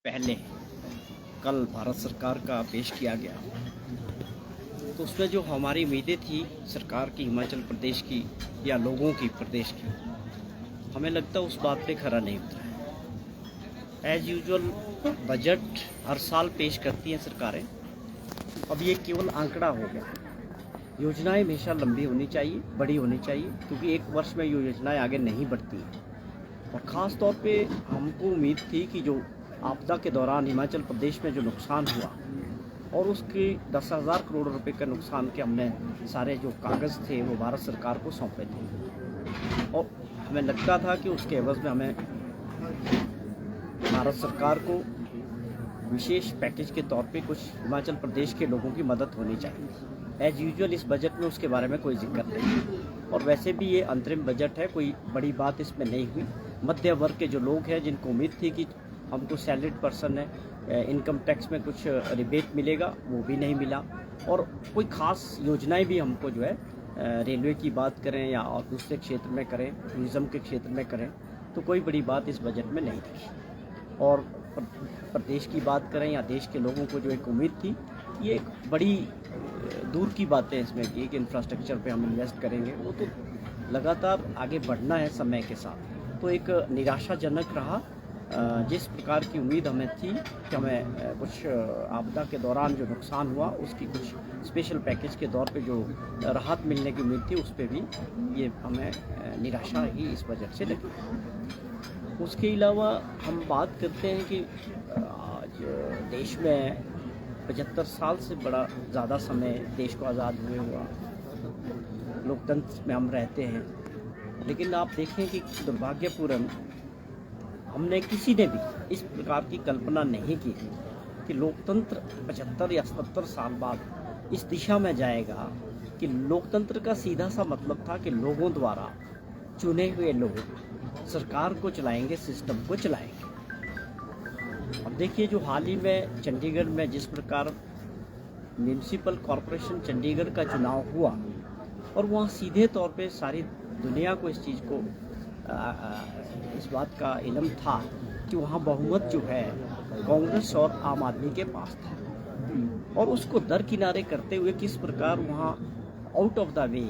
पहले कल भारत सरकार का पेश किया गया, तो उसमें जो हमारी उम्मीदें थी सरकार की, हिमाचल प्रदेश की या लोगों की प्रदेश की, हमें लगता है उस बात पे खरा नहीं उतरा है। एज यूजुअल बजट हर साल पेश करती हैं सरकारें, अब ये केवल आंकड़ा हो गया। योजनाएं हमेशा लंबी होनी चाहिए, बड़ी होनी चाहिए, क्योंकि एक वर्ष में ये योजनाएं आगे नहीं बढ़ती हैं। और ख़ास तौर पे हमको उम्मीद थी कि जो आपदा के दौरान हिमाचल प्रदेश में जो नुकसान हुआ और उसके 10,000 करोड़ रुपए के नुकसान के हमने सारे जो कागज़ थे वो भारत सरकार को सौंपे थे, और हमें लगता था कि उसके एवज़ में हमें भारत सरकार को विशेष पैकेज के तौर पे कुछ हिमाचल प्रदेश के लोगों की मदद होनी चाहिए। एज यूजुअल इस बजट में उसके बारे में कोई जिक्र नहीं, और वैसे भी ये अंतरिम बजट है, कोई बड़ी बात इसमें नहीं हुई। मध्य वर्ग के जो लोग हैं जिनको उम्मीद थी कि हमको सैलरीड पर्सन है, इनकम टैक्स में कुछ रिबेट मिलेगा, वो भी नहीं मिला। और कोई ख़ास योजनाएं भी हमको जो है रेलवे की बात करें या और दूसरे क्षेत्र में करें, टूरिज़्म के क्षेत्र में करें, तो कोई बड़ी बात इस बजट में नहीं थी। और प्रदेश की बात करें या देश के लोगों को जो एक उम्मीद थी, ये एक बड़ी दूर की बातें इसमें की कि इंफ्रास्ट्रक्चर पे हम इन्वेस्ट करेंगे, वो तो लगातार आगे बढ़ना है समय के साथ। तो एक निराशाजनक रहा। जिस प्रकार की उम्मीद हमें थी कि हमें कुछ आपदा के दौरान जो नुकसान हुआ उसकी कुछ स्पेशल पैकेज के तौर पे जो राहत मिलने की उम्मीद थी, उस पर भी ये हमें निराशा ही इस बजट से लगी। उसके अलावा हम बात करते हैं कि आज देश में 75 साल से बड़ा ज़्यादा समय देश को आज़ाद हुए हुआ, लोकतंत्र में हम रहते हैं, लेकिन आप देखें कि दुर्भाग्यपूर्ण हमने किसी ने भी इस प्रकार की कल्पना नहीं की कि लोकतंत्र 75 या 77 साल बाद इस दिशा में जाएगा कि लोकतंत्र का सीधा सा मतलब था कि लोगों द्वारा चुने हुए लोग सरकार को चलाएंगे, सिस्टम को चलाएंगे। अब देखिए जो हाल ही में चंडीगढ़ में जिस प्रकार म्यूनिसिपल कॉरपोरेशन चंडीगढ़ का चुनाव हुआ, और वहाँ सीधे तौर पे सारी दुनिया को इस चीज़ को इस बात का इल्म था कि वहाँ बहुमत जो है कांग्रेस और आम आदमी के पास था, और उसको दरकिनारे करते हुए किस प्रकार वहाँ out of the way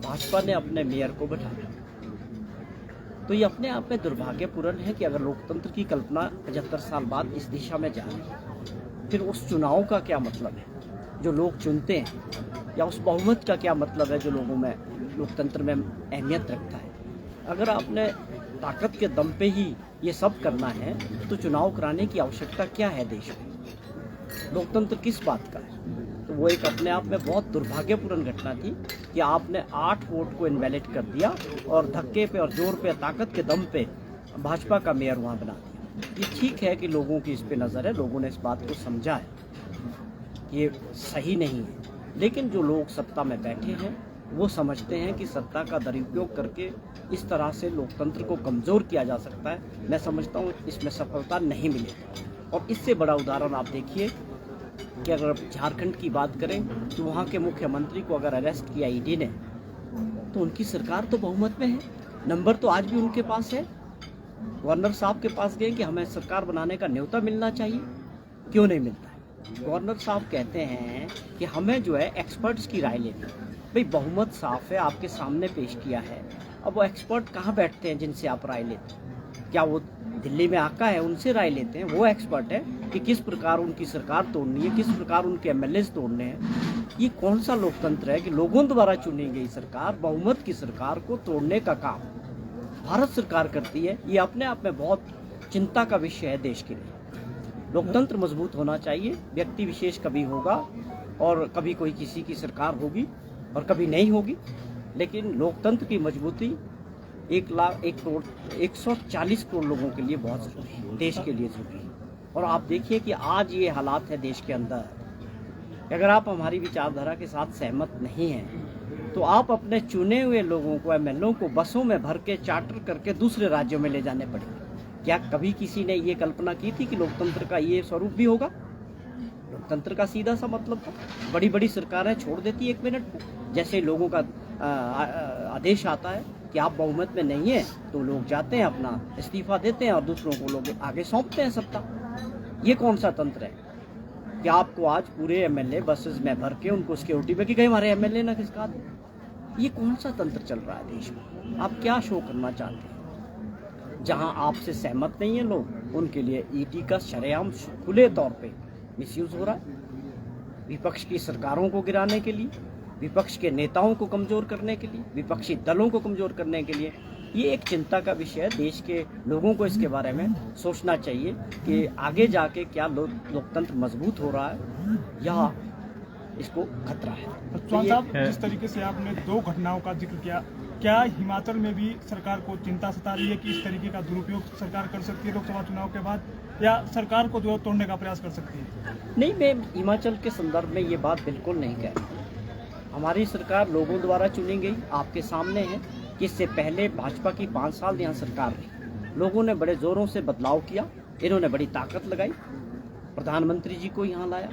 Bhajpa ने अपने मेयर को बैठाया। तो ये अपने आप में दुर्भाग्यपूर्ण है कि अगर लोकतंत्र की कल्पना 75 साल बाद इस दिशा में जा रही है, फिर उस चुनाव का क्या मतलब है जो लोग चुनते हैं, या उस बहुमत का क्या मतलब है जो लोगों में लोकतंत्र में अहमियत रखता है। अगर आपने ताकत के दम पे ही ये सब करना है तो चुनाव कराने की आवश्यकता क्या है देश में? लोकतंत्र किस बात का है? तो वो एक अपने आप में बहुत दुर्भाग्यपूर्ण घटना थी कि आपने 8 वोट को इनवैलिड कर दिया और धक्के पे और जोर पे, ताकत के दम पे भाजपा का मेयर वहाँ बना दिया। ये ठीक है कि लोगों की इस पे नज़र है, लोगों ने इस बात को समझा है, ये सही नहीं है, लेकिन जो लोग सत्ता में बैठे हैं वो समझते हैं कि सत्ता का दुरुपयोग करके इस तरह से लोकतंत्र को कमज़ोर किया जा सकता है। मैं समझता हूँ इसमें सफलता नहीं मिलेगी। और इससे बड़ा उदाहरण आप देखिए कि अगर झारखंड की बात करें तो वहाँ के मुख्यमंत्री को अगर अरेस्ट किया ईडी ने, तो उनकी सरकार तो बहुमत में है, नंबर तो आज भी उनके पास है। गवर्नर साहब के पास गए कि हमें सरकार बनाने का न्योता मिलना चाहिए, क्यों नहीं मिलता है? गवर्नर साहब कहते हैं कि हमें जो है एक्सपर्ट्स की राय लेनी। भाई बहुमत साफ है, आपके सामने पेश किया है, अब वो एक्सपर्ट कहाँ बैठते हैं जिनसे आप राय लेते हैं? क्या वो दिल्ली में आका है उनसे राय लेते हैं? वो एक्सपर्ट है कि किस प्रकार उनकी सरकार तोड़नी है, किस प्रकार उनके एमएलएस तोड़ने हैं। ये कौन सा लोकतंत्र है कि लोगों द्वारा चुनी गई सरकार, बहुमत की सरकार को तोड़ने का काम भारत सरकार करती है? ये अपने आप में बहुत चिंता का विषय है देश के लिए। लोकतंत्र मजबूत होना चाहिए, व्यक्ति विशेष कभी होगा और कभी कोई किसी की सरकार होगी और कभी नहीं होगी, लेकिन लोकतंत्र की मजबूती 140 करोड़ लोगों के लिए बहुत ज़रूरी है, देश के लिए ज़रूरी है। और आप देखिए कि आज ये हालात है देश के अंदर, अगर आप हमारी विचारधारा के साथ सहमत नहीं हैं तो आप अपने चुने हुए लोगों को, एमएलओ को बसों में भर के चार्टर करके दूसरे राज्यों में ले जाने पड़ेंगे। क्या कभी किसी ने ये कल्पना की थी कि लोकतंत्र का ये स्वरूप भी होगा? लोकतंत्र का सीधा सा मतलब था बड़ी बड़ी सरकारें छोड़ देती 1 मिनट में, जैसे लोगों का आदेश आता है कि आप बहुमत में नहीं है तो लोग जाते हैं अपना इस्तीफा देते हैं और दूसरों को लोग आगे सौंपते हैं सत्ता। ये कौन सा तंत्र है कि आपको आज पूरे एमएलए बसेस में भर के उनको सिक्योरिटी में कि कहीं हमारे एमएलए ना खिसका दे? ये कौन सा तंत्र चल रहा है देश में? आप क्या शो करना चाहते हैं? जहां आपसे सहमत नहीं है लोग, उनके लिए ईडी का शरेआम खुले तौर पे मिसयूज हो रहा है, विपक्ष की सरकारों को गिराने के लिए, विपक्ष के नेताओं को कमजोर करने के लिए, विपक्षी दलों को कमजोर करने के लिए। ये एक चिंता का विषय है। देश के लोगों को इसके बारे में सोचना चाहिए कि आगे जाके क्या लोकतंत्र मजबूत हो रहा है या इसको खतरा है। चौहान साहब, जिस तरीके से आपने 2 घटनाओं का जिक्र किया, क्या हिमाचल में भी सरकार को चिंता सता रही है कि इस तरीके का दुरुपयोग सरकार कर सकती है लोकसभा चुनाव के बाद, या सरकार को जो तोड़ने का प्रयास कर सकती है? नहीं, मैं हिमाचल के संदर्भ में ये बात बिल्कुल नहीं कह रहा। हमारी सरकार लोगों द्वारा चुनी गई, आपके सामने है कि इससे पहले भाजपा की 5 साल यहाँ सरकार रही, लोगों ने बड़े जोरों से बदलाव किया, इन्होंने बड़ी ताकत लगाई, प्रधानमंत्री जी को यहाँ लाया,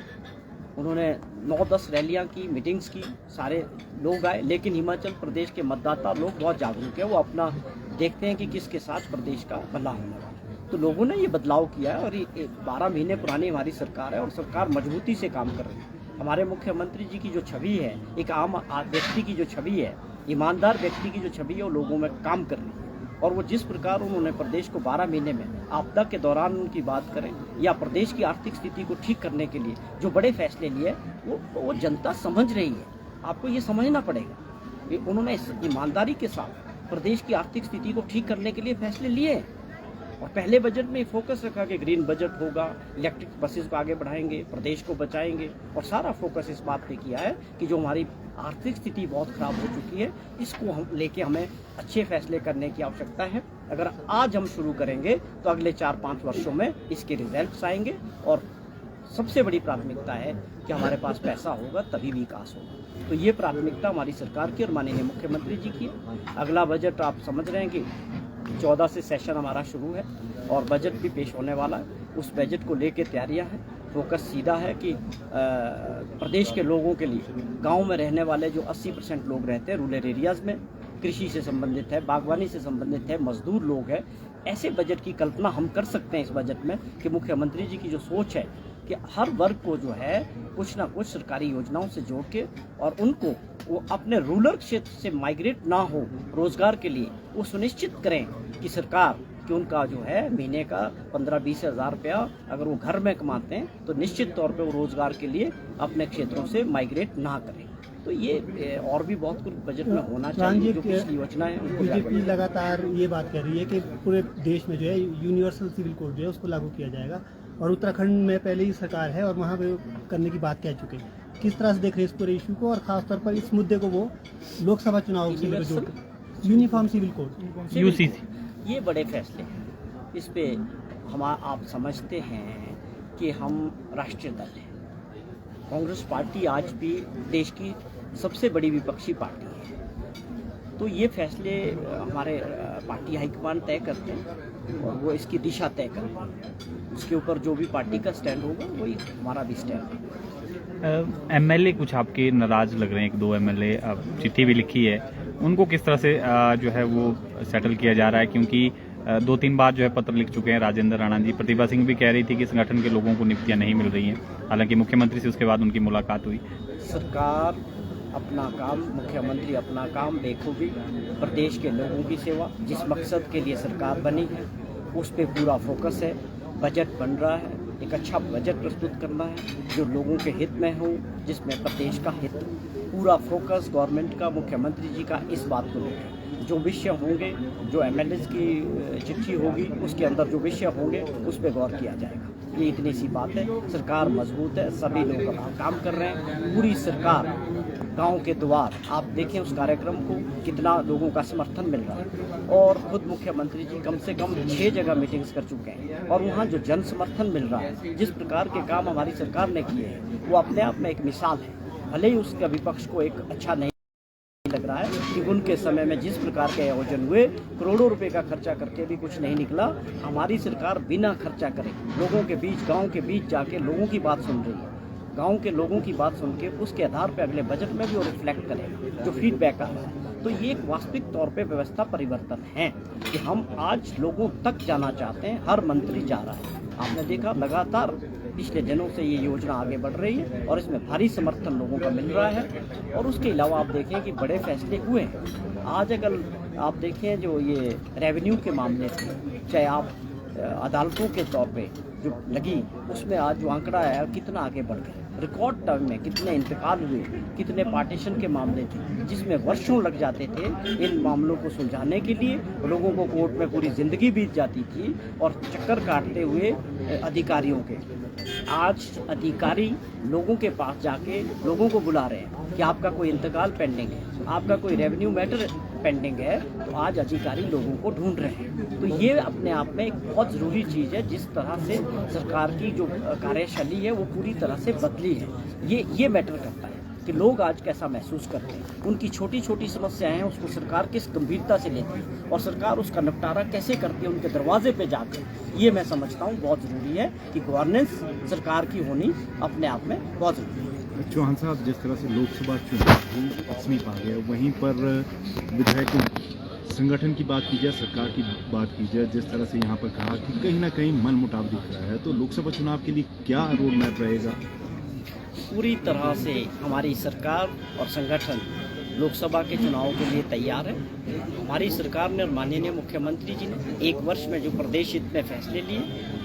उन्होंने 9-10 रैलियां की, मीटिंग्स की, सारे लोग आए। लेकिन हिमाचल प्रदेश के मतदाता लोग बहुत जागरूक है, वो अपना देखते हैं कि किसके साथ प्रदेश का भला होने वाला है। तो लोगों ने ये बदलाव किया है और ये 12 महीने पुरानी हमारी सरकार है और सरकार मजबूती से काम कर रही है। हमारे मुख्यमंत्री जी की जो छवि है, एक आम व्यक्ति की जो छवि है, ईमानदार व्यक्ति की जो छवि है, वो लोगों में काम कर रही है। और वो जिस प्रकार उन्होंने प्रदेश को 12 महीने में आपदा के दौरान उनकी बात करें या प्रदेश की आर्थिक स्थिति को ठीक करने के लिए जो बड़े फैसले लिए, वो जनता समझ रही है। आपको ये समझना पड़ेगा। उन्होंने इस ईमानदारी के साथ प्रदेश की आर्थिक स्थिति को ठीक करने के लिए फैसले लिए और पहले बजट में फोकस रखा कि ग्रीन बजट होगा, इलेक्ट्रिक बसेस को आगे बढ़ाएंगे, प्रदेश को बचाएंगे और सारा फोकस इस बात पे किया है कि जो हमारी आर्थिक स्थिति बहुत खराब हो चुकी है, इसको हम लेके हमें अच्छे फैसले करने की आवश्यकता है। अगर आज हम शुरू करेंगे तो अगले 4-5 वर्षों में इसके रिजल्ट्स आएंगे और सबसे बड़ी प्राथमिकता है कि हमारे पास पैसा होगा तभी विकास होगा। तो ये प्राथमिकता हमारी सरकार की और माननीय मुख्यमंत्री जी की है। अगला बजट आप समझ रहे हैं कि 14 से सेशन हमारा शुरू है और बजट भी पेश होने वाला है। उस बजट को लेके तैयारियां हैं। फोकस सीधा है कि प्रदेश के लोगों के लिए, गांव में रहने वाले जो 80% लोग रहते हैं रूरल एरियाज़ में, कृषि से संबंधित है, बागवानी से संबंधित है, मजदूर लोग हैं, ऐसे बजट की कल्पना हम कर सकते हैं इस बजट में कि मुख्यमंत्री जी की जो सोच है कि हर वर्ग को जो है कुछ ना कुछ सरकारी योजनाओं से जोड़ के और उनको वो अपने रूरल क्षेत्र से माइग्रेट ना हो रोजगार के लिए, वो सुनिश्चित करें कि सरकार कि उनका जो है महीने का 15-20 हज़ार रुपया अगर वो घर में कमाते हैं तो निश्चित तौर पे वो रोजगार के लिए अपने क्षेत्रों से माइग्रेट ना करें। तो ये और भी बहुत कुछ बजट में होना चाहिए। जो पिछली योजना है बीजेपी लगातार ये बात कर रही है कि पूरे देश में जो है यूनिवर्सल सिविल कोड जो है उसको लागू किया जाएगा और उत्तराखंड में पहले ही सरकार है और वहाँ पे करने की बात कह चुके हैं। किस तरह से देख रहे हैं इस पूरे इशू को और खासतौर पर इस मुद्दे को वो लोकसभा चुनाव से जोड़कर यूनिफॉर्म सिविल कोड यूसीसी, ये बड़े फैसले हैं। इस पे आप समझते हैं कि हम राष्ट्रीय दल हैं। कांग्रेस पार्टी आज भी देश की सबसे बड़ी विपक्षी पार्टी है। तो ये फैसले हमारे पार्टी हाईकमान तय करते हैं और वो इसकी दिशा तय करते हैं। उसके ऊपर जो भी पार्टी का स्टैंड होगा वही हमारा भी स्टैंड होगा। एमएलए कुछ आपके नाराज लग रहे हैं, 1-2 एमएलए चिट्ठी भी लिखी है, उनको किस तरह से जो है वो सेटल किया जा रहा है? क्योंकि 2-3 बार जो है पत्र लिख चुके हैं राजेंद्र राणा जी। प्रतिभा सिंह भी कह रही थी कि संगठन के लोगों को नियुक्तियां नहीं मिल रही हैं, हालांकि मुख्यमंत्री से उसके बाद उनकी मुलाकात हुई। सरकार अपना काम, मुख्यमंत्री अपना काम बेखूबी, प्रदेश के लोगों की सेवा, जिस मकसद के लिए सरकार बनी है उस पर पूरा फोकस है। बजट बन रहा है, एक अच्छा बजट प्रस्तुत करना है जो लोगों के हित में हो, जिसमें प्रदेश का हित, पूरा फोकस गवर्नमेंट का, मुख्यमंत्री जी का इस बात को लेकर। जो विषय होंगे, जो एमएलएस की चिट्ठी होगी उसके अंदर जो विषय होंगे उस पर गौर किया जाएगा। ये इतनी सी बात है। सरकार मजबूत है, सभी लोग अपना काम कर रहे हैं। पूरी सरकार गांव के द्वार, आप देखें उस कार्यक्रम को कितना लोगों का समर्थन मिल रहा है और खुद मुख्यमंत्री जी कम से कम 6 जगह मीटिंग्स कर चुके हैं और वहाँ जो जन समर्थन मिल रहा है, जिस प्रकार के काम हमारी सरकार ने किए हैं वो अपने आप में एक मिसाल है। भले ही उसका विपक्ष को एक अच्छा नहीं लग रहा है कि उनके समय में जिस प्रकार के आयोजन हुए, करोड़ों रुपए का खर्चा करके भी कुछ नहीं निकला। हमारी सरकार बिना खर्चा करे लोगों के बीच, गांव के बीच जाके लोगों की बात सुन रही है। गांव के लोगों की बात सुन के उसके आधार पर अगले बजट में भी वो रिफ्लेक्ट करेगा जो फीडबैक आ रहा है। तो ये एक वास्तविक तौर पे व्यवस्था परिवर्तन है कि हम आज लोगों तक जाना चाहते हैं। हर मंत्री जा रहा है, आपने देखा लगातार पिछले दिनों से ये योजना आगे बढ़ रही है और इसमें भारी समर्थन लोगों का मिल रहा है। और उसके अलावा आप देखें कि बड़े फैसले हुए हैं। आज अगर आप देखें जो ये रेवेन्यू के मामले थे, चाहे आप अदालतों के तौर पे जो लगी, उसमें आज जो आंकड़ा आया कितना आगे बढ़ गया। रिकॉर्ड टाइम में कितने इंतकाल हुए, कितने पार्टीशन के मामले थे जिसमें वर्षों लग जाते थे इन मामलों को सुलझाने के लिए। लोगों को कोर्ट में पूरी ज़िंदगी बीत जाती थी और चक्कर काटते हुए अधिकारियों के। आज अधिकारी लोगों के पास जाके लोगों को बुला रहे हैं कि आपका कोई इंतकाल पेंडिंग है, आपका कोई रेवेन्यू मैटर पेंडिंग है, तो आज अधिकारी लोगों को ढूंढ रहे हैं। तो ये अपने आप में एक बहुत ज़रूरी चीज़ है। जिस तरह से सरकार की जो कार्यशैली है वो पूरी तरह से बदली है। ये मैटर करता है कि लोग आज कैसा महसूस करते हैं, उनकी छोटी छोटी समस्याएं हैं उसको सरकार किस गंभीरता से लेती है और सरकार उसका निपटारा कैसे करती है उनके दरवाजे पे जाकर। ये मैं समझता हूँ बहुत ज़रूरी है कि गवर्नेंस सरकार की होनी अपने आप में बहुत ज़रूरी है। चौहान साहब, जिस तरह से लोकसभा चुनाव भी समीप आ गया, वहीं पर विधायकों संगठन की बात की जाए, सरकार की बात की जाए, जिस तरह से यहाँ पर कहा कि कहीं ना कहीं मनमुटाव दिख रहा है, तो लोकसभा चुनाव के लिए क्या रोड मैप रहेगा? पूरी तरह से हमारी सरकार और संगठन लोकसभा के चुनाव के लिए तैयार है। हमारी सरकार ने और माननीय मुख्यमंत्री जी ने 1 वर्ष में जो प्रदेश हित में फैसले लिए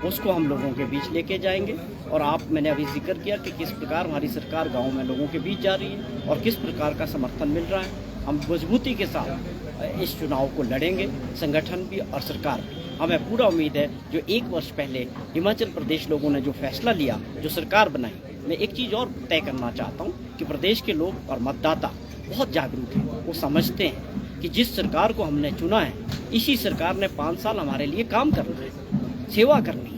उसको हम लोगों के बीच लेके जाएंगे। और मैंने अभी जिक्र किया कि किस प्रकार हमारी सरकार गाँव में लोगों के बीच जा रही है और किस प्रकार का समर्थन मिल रहा है। हम मजबूती के साथ इस चुनाव को लड़ेंगे, संगठन भी और सरकार भी। हमें पूरा उम्मीद है जो 1 वर्ष पहले हिमाचल प्रदेश लोगों ने जो फैसला लिया, जो सरकार बनाई, मैं एक चीज़ और तय करना चाहता हूँ कि प्रदेश के लोग और मतदाता बहुत जागरूक हैं। वो समझते हैं कि जिस सरकार को हमने चुना है, इसी सरकार ने 5 साल हमारे लिए काम करना है, सेवा करनी है।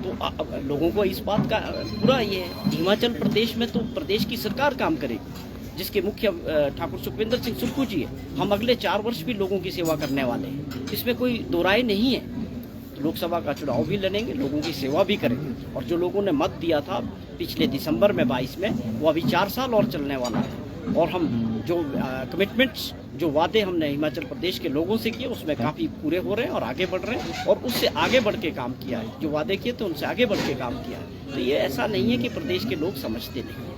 तो लोगों को इस बात का पूरा ये है। हिमाचल प्रदेश में तो प्रदेश की सरकार काम करेगी जिसके मुख्य ठाकुर सुखविंदर सिंह सुक्खू जी है। हम अगले 4 वर्ष भी लोगों की सेवा करने वाले हैं, इसमें कोई दो राय नहीं है। तो लोकसभा का चुनाव भी लड़ेंगे, लोगों की सेवा भी करेंगे। और जो लोगों ने मत दिया था पिछले दिसंबर में 22 में, वो अभी 4 साल और चलने वाला है। और हम जो कमिटमेंट्स, जो वादे हमने हिमाचल प्रदेश के लोगों से किए, उसमें काफ़ी पूरे हो रहे हैं और आगे बढ़ रहे हैं। और उससे आगे बढ़ के काम किया है, जो वादे किए थे उनसे आगे बढ़ के काम किया है। तो ये ऐसा नहीं है कि प्रदेश के लोग समझते नहीं।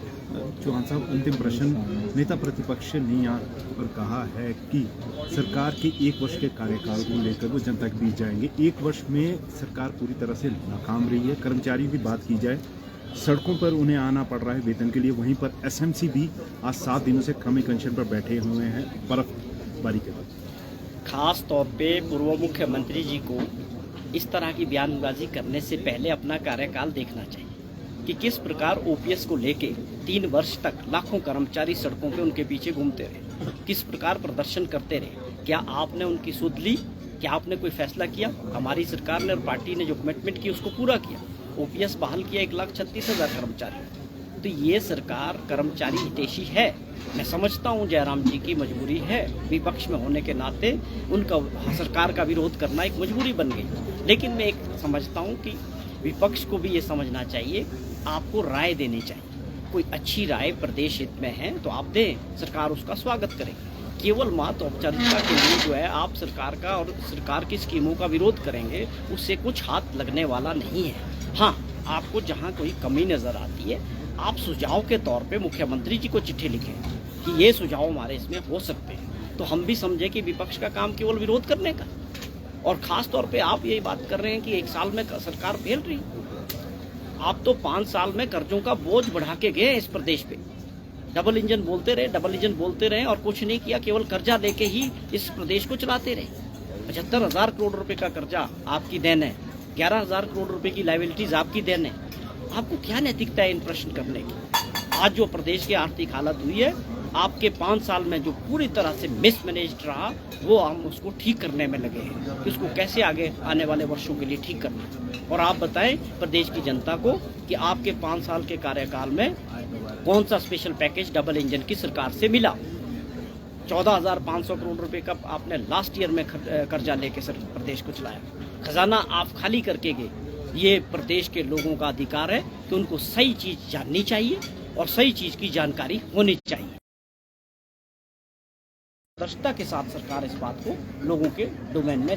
चौहान साहब, अंतिम प्रश्न। नेता प्रतिपक्ष ने यहाँ पर कहा है कि सरकार के 1 वर्ष के कार्यकाल को लेकर वो जनता के बीच जाएंगे। 1 वर्ष में सरकार पूरी तरह से नाकाम रही है। कर्मचारी की बात की जाए, सड़कों पर उन्हें आना पड़ रहा है वेतन के लिए। वहीं पर एसएमसी भी आज 7 दिनों से क्रमिक अनशन पर बैठे हुए हैं बर्फबारी के बाद। खास तौर पे पूर्व मुख्यमंत्री जी को इस तरह की बयानबाजी करने से पहले अपना कार्यकाल देखना चाहिए कि किस प्रकार ओपीएस को लेके 3 वर्ष तक लाखों कर्मचारी सड़कों पे उनके पीछे घूमते रहे, किस प्रकार प्रदर्शन करते रहे। क्या आपने उनकी सुध ली? क्या आपने कोई फैसला किया? हमारी सरकार ने और पार्टी ने जो कमिटमेंट की उसको पूरा किया। ओपीएस बहाल किया 1,36,000 कर्मचारी। तो ये सरकार कर्मचारी हितैषी है। मैं समझता हूँ जयराम जी की मजबूरी है, विपक्ष में होने के नाते उनका सरकार का विरोध करना एक मजबूरी बन गई। लेकिन मैं एक समझता हूँ कि विपक्ष को भी ये समझना चाहिए, आपको राय देनी चाहिए। कोई अच्छी राय प्रदेश हित में है तो आप दें, सरकार उसका स्वागत करेगी। केवल मात्र औपचारिकता के लिए जो है आप सरकार का और सरकार की स्कीमों का विरोध करेंगे, उससे कुछ हाथ लगने वाला नहीं है। हाँ, आपको जहाँ कोई कमी नज़र आती है, आप सुझाव के तौर पे मुख्यमंत्री जी को चिट्ठी लिखें कि ये सुझाव हमारे इसमें हो सकते हैं। तो हम भी समझे कि विपक्ष का काम केवल विरोध करने का। और ख़ास तौर पे आप ये बात कर रहे हैं कि 1 साल में सरकार फेल रही। आप तो 5 साल में कर्जों का बोझ बढ़ा के गए इस प्रदेश पे। डबल इंजन बोलते रहे और कुछ नहीं किया, केवल कर्जा लेके ही इस प्रदेश को चलाते रहे। 75,000 करोड़ रुपए का कर्जा आपकी देन है, 11,000 करोड़ रुपए की लायबिलिटीज आपकी देन है। आपको क्या नैतिकता है इन प्रश्न करने की? आज जो प्रदेश की आर्थिक हालत हुई है, आपके 5 साल में जो पूरी तरह से मिसमैनेज्ड रहा, वो हम उसको ठीक करने में लगे हैं कि उसको कैसे आगे आने वाले वर्षों के लिए ठीक करना है। और आप बताएं प्रदेश की जनता को कि आपके 5 साल के कार्यकाल में कौन सा स्पेशल पैकेज डबल इंजन की सरकार से मिला। 14,500 करोड़ रुपए का आपने लास्ट ईयर में कर्जा लेके प्रदेश को चलाया। खजाना आप खाली करके गए। ये प्रदेश के लोगों का अधिकार है कि उनको सही चीज जाननी चाहिए और सही चीज की जानकारी होनी चाहिए। दृढ़ता के साथ सरकार इस बात को लोगों के डोमेन में